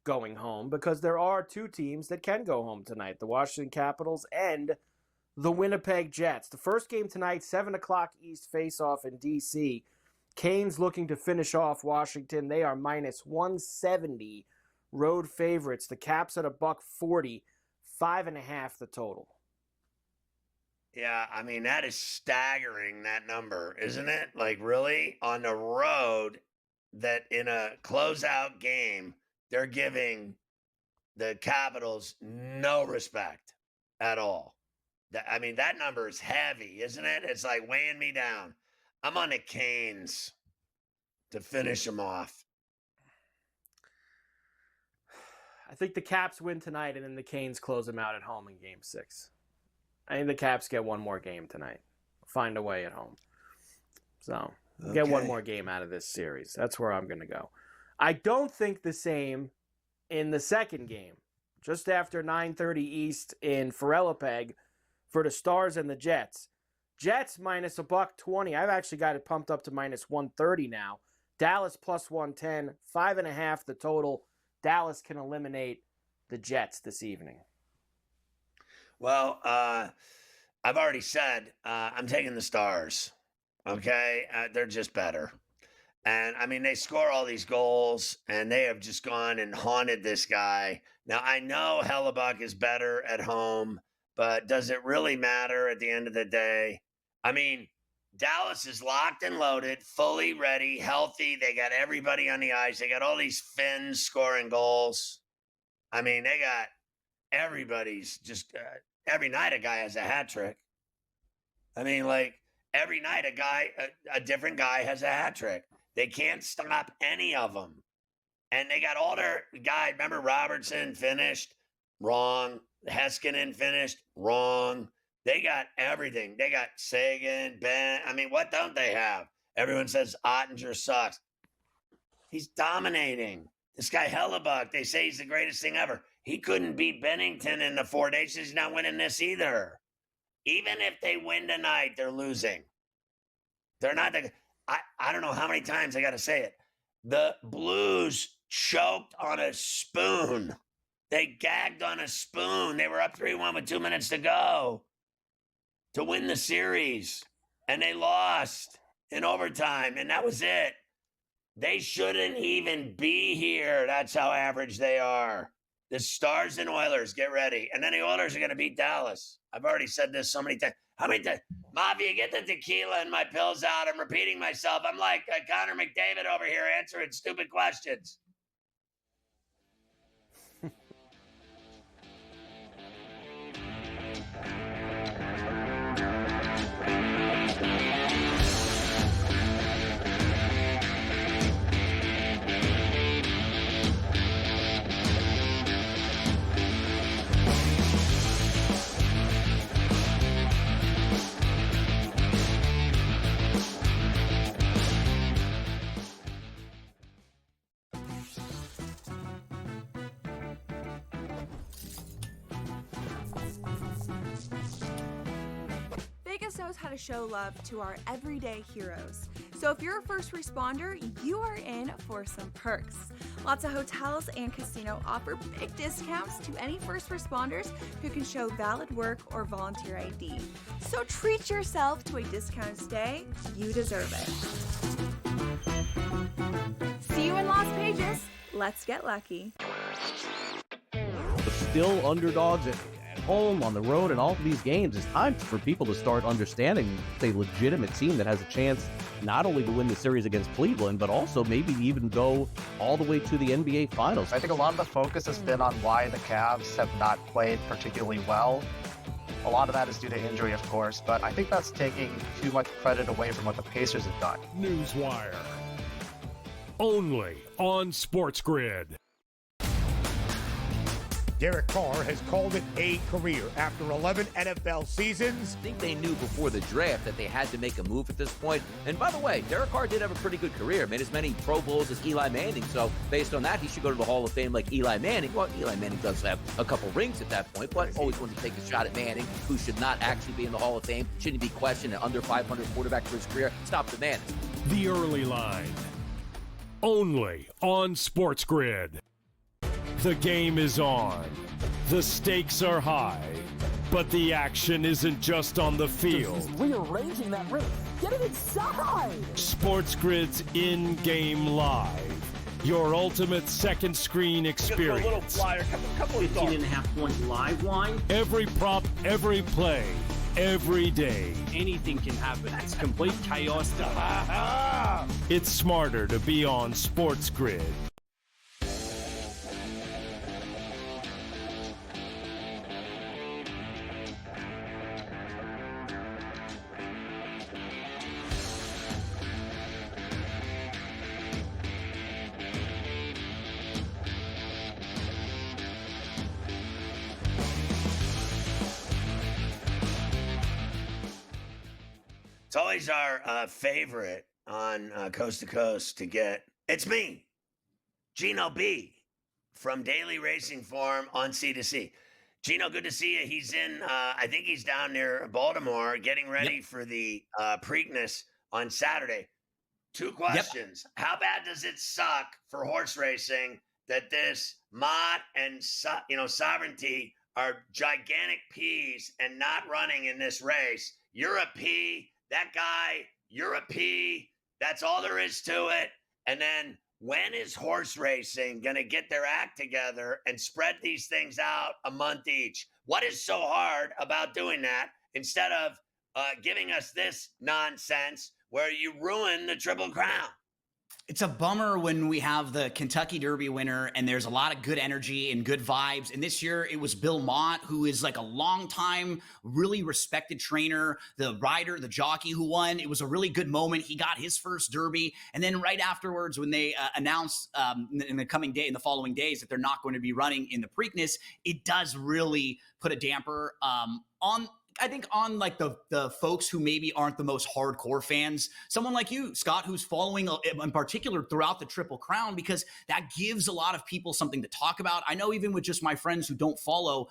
going home, because there are two teams that can go home tonight, the Washington Capitals and the Winnipeg Jets. The first game tonight, 7 o'clock East face-off in D.C. Canes looking to finish off Washington. They are minus 170 road favorites. The Caps at $1.40, 5.5 the total. Yeah, I mean, that is staggering, that number, isn't it? Like, really? On the road, that in a closeout game, they're giving the Capitals no respect at all. I mean, that number is heavy, isn't it? It's like weighing me down. I'm on the Canes to finish them off. I think the Caps win tonight, and then the Canes close them out at home in Game 6. I think the Caps get one more game tonight. Find a way at home. So, get one more game out of this series. That's where I'm going to go. I don't think the same in the second game, just after 9:30 East in Ferrellipeg for the Stars and the Jets. Jets minus $1.20. I've actually got it pumped up to minus 130 now. Dallas plus 110, 5.5 the total. Dallas can eliminate the Jets this evening. Well, I've already said I'm taking the Stars. Okay, they're just better. And, I mean, they score all these goals, and they have just gone and haunted this guy. Now, I know Hellebuck is better at home, but does it really matter at the end of the day? I mean, Dallas is locked and loaded, fully ready, healthy. They got everybody on the ice. They got all these Finns scoring goals. I mean, they got everybody's just every night a guy has a hat trick. I mean, like, every night a different guy has a hat trick. They can't stop any of them. And they got all their guys. Remember, Robertson finished? Wrong. Heiskanen finished? Wrong. They got everything. They got Sagan, Ben. I mean, what don't they have? Everyone says Ottinger sucks. He's dominating. This guy Hellebuck, they say he's the greatest thing ever. He couldn't beat Bennington in the 4 days. He's not winning this either. Even if they win tonight, they're losing. They're not the... I don't know how many times I got to say it. The Blues choked on a spoon. They gagged on a spoon. They were up 3-1 with 2 minutes to go to win the series. And they lost in overtime. And that was it. They shouldn't even be here. That's how average they are. The Stars and Oilers, get ready. And then the Oilers are going to beat Dallas. I've already said this so many times. How many times? Mafia, get the tequila and my pills out. I'm repeating myself. I'm like Connor McDavid over here answering stupid questions. Preakness knows how to show love to our everyday heroes. So if you're a first responder, you are in for some perks. Lots of hotels and casino offer big discounts to any first responders who can show valid work or volunteer ID. So treat yourself to a discounted stay. You deserve it. See you in Las Vegas. Let's get lucky. But still underdogs at home, on the road, and all of these games. It's time for people to start understanding it's a legitimate team that has a chance not only to win the series against Cleveland, but also maybe even go all the way to the NBA Finals. I think a lot of the focus has been on why the Cavs have not played particularly well. A lot of that is due to injury, of course, but I think that's taking too much credit away from what the Pacers have done. Newswire. Only on SportsGrid. Derek Carr has called it a career after 11 NFL seasons. I think they knew before the draft that they had to make a move at this point. And by the way, Derek Carr did have a pretty good career. Made as many Pro Bowls as Eli Manning. So based on that, he should go to the Hall of Fame like Eli Manning. Well, Eli Manning does have a couple rings at that point, but always wanted to take a shot at Manning, who should not actually be in the Hall of Fame. Shouldn't be questioned an under 500 quarterback for his career. Stop the man. The Early Line. Only on SportsGrid. The game is on. The stakes are high. But the action isn't just on the field. He's rearranging that roof. Get it inside! SportsGrid's in-game live. Your ultimate second screen experience. A little flyer, couple of 15.5 point live line. Every prop, every play, every day. Anything can happen. That's complete chaos. It's smarter to be on SportsGrid. It's always our favorite on Coast to Coast to get. It's me, Gino B, from Daily Racing Form on C2C. Gino, good to see you. He's in, I think he's down near Baltimore getting ready for the Preakness on Saturday. Two questions. How bad does it suck for horse racing that this Mott and Sovereignty are gigantic P's and not running in this race? You're a P. That guy, you're a P. That's all there is to it. And then when is horse racing going to get their act together and spread these things out a month each? What is so hard about doing that instead of giving us this nonsense where you ruin the Triple Crown? It's a bummer when we have the Kentucky Derby winner and there's a lot of good energy and good vibes. And this year it was Bill Mott, who is like a long-time, really respected trainer, the rider, the jockey who won. It was a really good moment. He got his first Derby. And then right afterwards, when they announced in the following days that they're not going to be running in the Preakness, it does really put a damper on like the folks who maybe aren't the most hardcore fans, someone like you, Scott, who's following in particular throughout the Triple Crown, because that gives a lot of people something to talk about. I know even with just my friends who don't follow,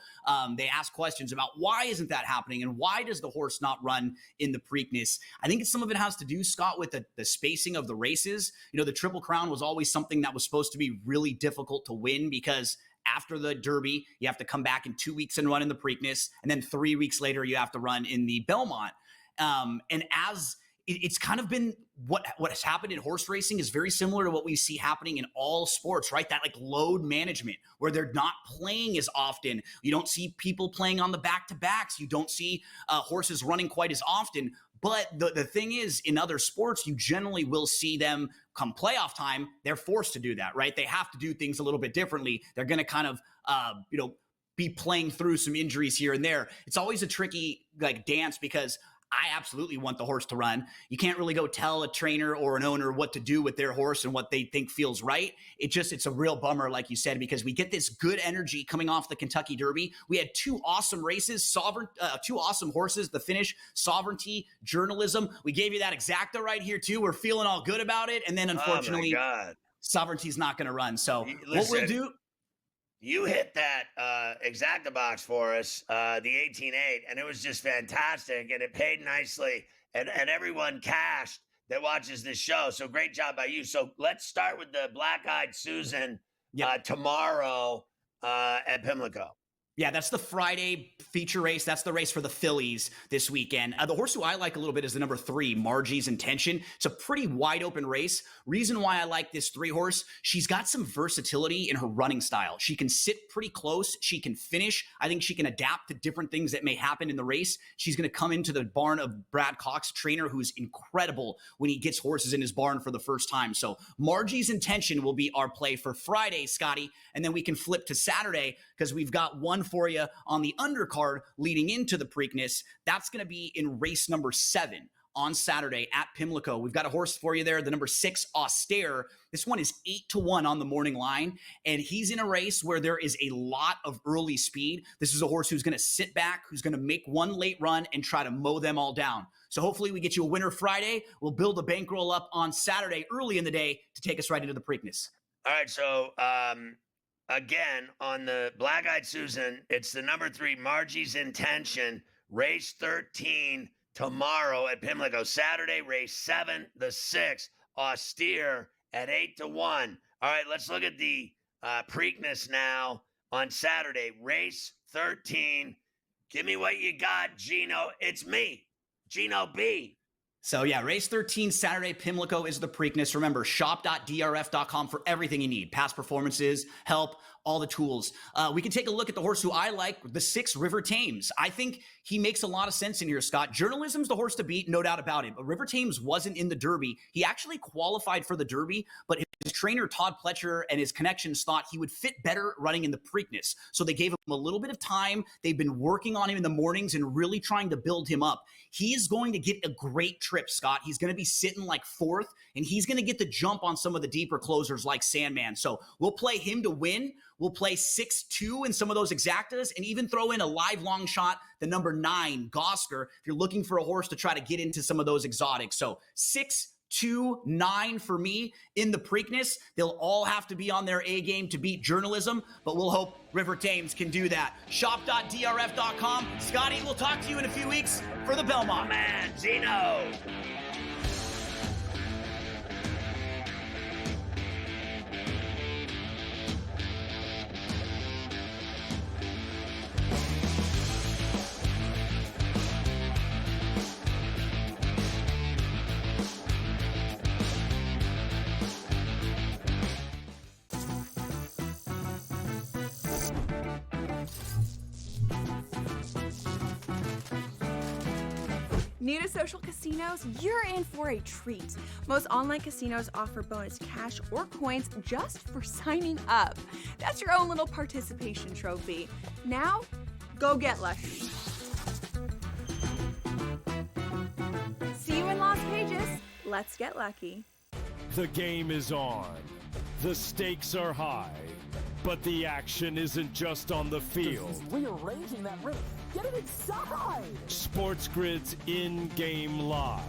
they ask questions about why isn't that happening and why does the horse not run in the Preakness? I think some of it has to do, Scott, with the spacing of the races. You know, the Triple Crown was always something that was supposed to be really difficult to win because after the Derby, you have to come back in 2 weeks and run in the Preakness. And then 3 weeks later, you have to run in the Belmont. And as it's kind of been what has happened in horse racing is very similar to what we see happening in all sports, right? That like load management where they're not playing as often. You don't see people playing on the back-to-backs. You don't see horses running quite as often. But the thing is, in other sports, you generally will see them come playoff time. They're forced to do that, right? They have to do things a little bit differently. They're going to kind of, be playing through some injuries here and there. It's always a tricky dance because I absolutely want the horse to run. You can't really go tell a trainer or an owner what to do with their horse and what they think feels right. It's a real bummer, like you said, because we get this good energy coming off the Kentucky Derby. We had two awesome races, two awesome horses, the finish, Sovereignty, Journalism. We gave you that exacta right here too. We're feeling all good about it. And then unfortunately, Sovereignty's not going to run. So what we'll do. you hit that exacta box for us, the 18-8, and it was just fantastic, and it paid nicely, and everyone cashed that watches this show. So great job by you. So let's start with the Black-Eyed Susan tomorrow at Pimlico. Yeah, that's the Friday feature race. That's the race for the fillies this weekend. The horse who I like a little bit is the number 3, Margie's Intention. It's a pretty wide open race. Reason why I like this 3 horse, she's got some versatility in her running style. She can sit pretty close. She can finish. I think she can adapt to different things that may happen in the race. She's going to come into the barn of Brad Cox, trainer who's incredible when he gets horses in his barn for the first time. So Margie's Intention will be our play for Friday, Scotty. And then we can flip to Saturday because we've got one for you on the undercard leading into the Preakness. That's going to be in race number 7 on Saturday at Pimlico. We've got a horse for you there, the number 6, Austere. This one is 8-1 on the morning line, and he's in a race where there is a lot of early speed. This is a horse who's going to sit back, who's going to make one late run and try to mow them all down. So hopefully we get you a winner Friday. We'll build a bankroll up on Saturday early in the day to take us right into the Preakness. All right, so again, on the Black-Eyed Susan, it's the number 3, Margie's Intention, race 13 tomorrow at Pimlico. Saturday, race 7, the 6, Austere at 8-1. All right, let's look at the Preakness now on Saturday, race 13. Give me what you got, Gino. It's me, Gino B. So yeah, race 13, Saturday, Pimlico is the Preakness. Remember, shop.drf.com for everything you need. Past performances, help, all the tools. We can take a look at the horse who I like, the 6, River Thames. I think he makes a lot of sense in here, Scott. Journalism's the horse to beat, no doubt about it. But River Thames wasn't in the Derby. He actually qualified for the Derby, but his trainer, Todd Pletcher, and his connections thought he would fit better running in the Preakness. So they gave him a little bit of time. They've been working on him in the mornings and really trying to build him up. He is going to get a great trip, Scott. He's going to be sitting like 4th, and he's going to get the jump on some of the deeper closers like Sandman. So we'll play him to win. We'll play 6-2 in some of those exactas and even throw in a live long shot, the number 9, Gosker, if you're looking for a horse to try to get into some of those exotics. So 6-2-9 for me in the Preakness. They'll all have to be on their A game to beat journalism, but we'll hope River Thames can do that. Shop.drf.com. Scotty, we'll talk to you in a few weeks for the Belmont. Man, Gino. New to social casinos? You're in for a treat. Most online casinos offer bonus cash or coins just for signing up. That's your own little participation trophy. Now, go get lucky. See you in Las Vegas. Let's get lucky. The game is on. The stakes are high. But the action isn't just on the field. Rearranging that roof. Get it inside! SportsGrid's in-game live.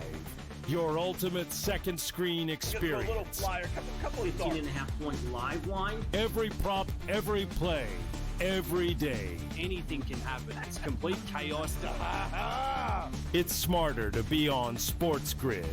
Your ultimate second screen experience. Just a little flyer, couple of 18.5 point live line. Every prop, every play, every day. Anything can happen. It's complete chaos. It's smarter to be on SportsGrid.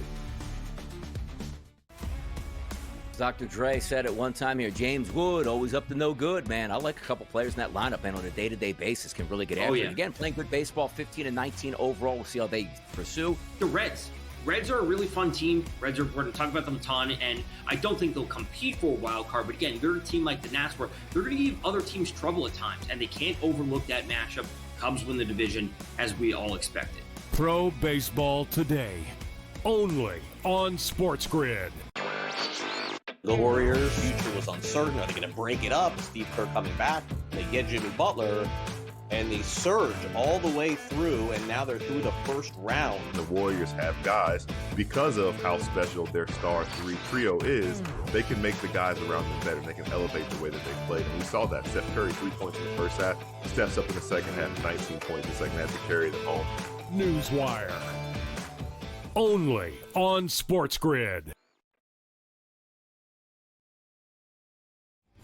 Dr. Dre said at one time here, James Wood, always up to no good, man. I like a couple players in that lineup, man, on a day-to-day basis can really get after it. Again, playing good baseball, 15-19 overall. We'll see how they pursue. The Reds are a really fun team. Reds are, we're going to talk about them a ton, and I don't think they'll compete for a wild card. But again, you're a team like the Nats where they're going to give other teams trouble at times, and they can't overlook that matchup. Cubs win the division, as we all expected. Pro Baseball Today, only on SportsGrid. The Warriors' future was uncertain. Are they going to break it up? Steve Kerr coming back. They get Jimmy Butler, and they surge all the way through, and now they're through the first round. The Warriors have guys, because of how special their star 3 trio is, they can make the guys around them better, and they can elevate the way that they play. And we saw that. Steph Curry, 3 points in the first half, steps up in the second half, 19 points in the second half to carry them home. Newswire, only on SportsGrid.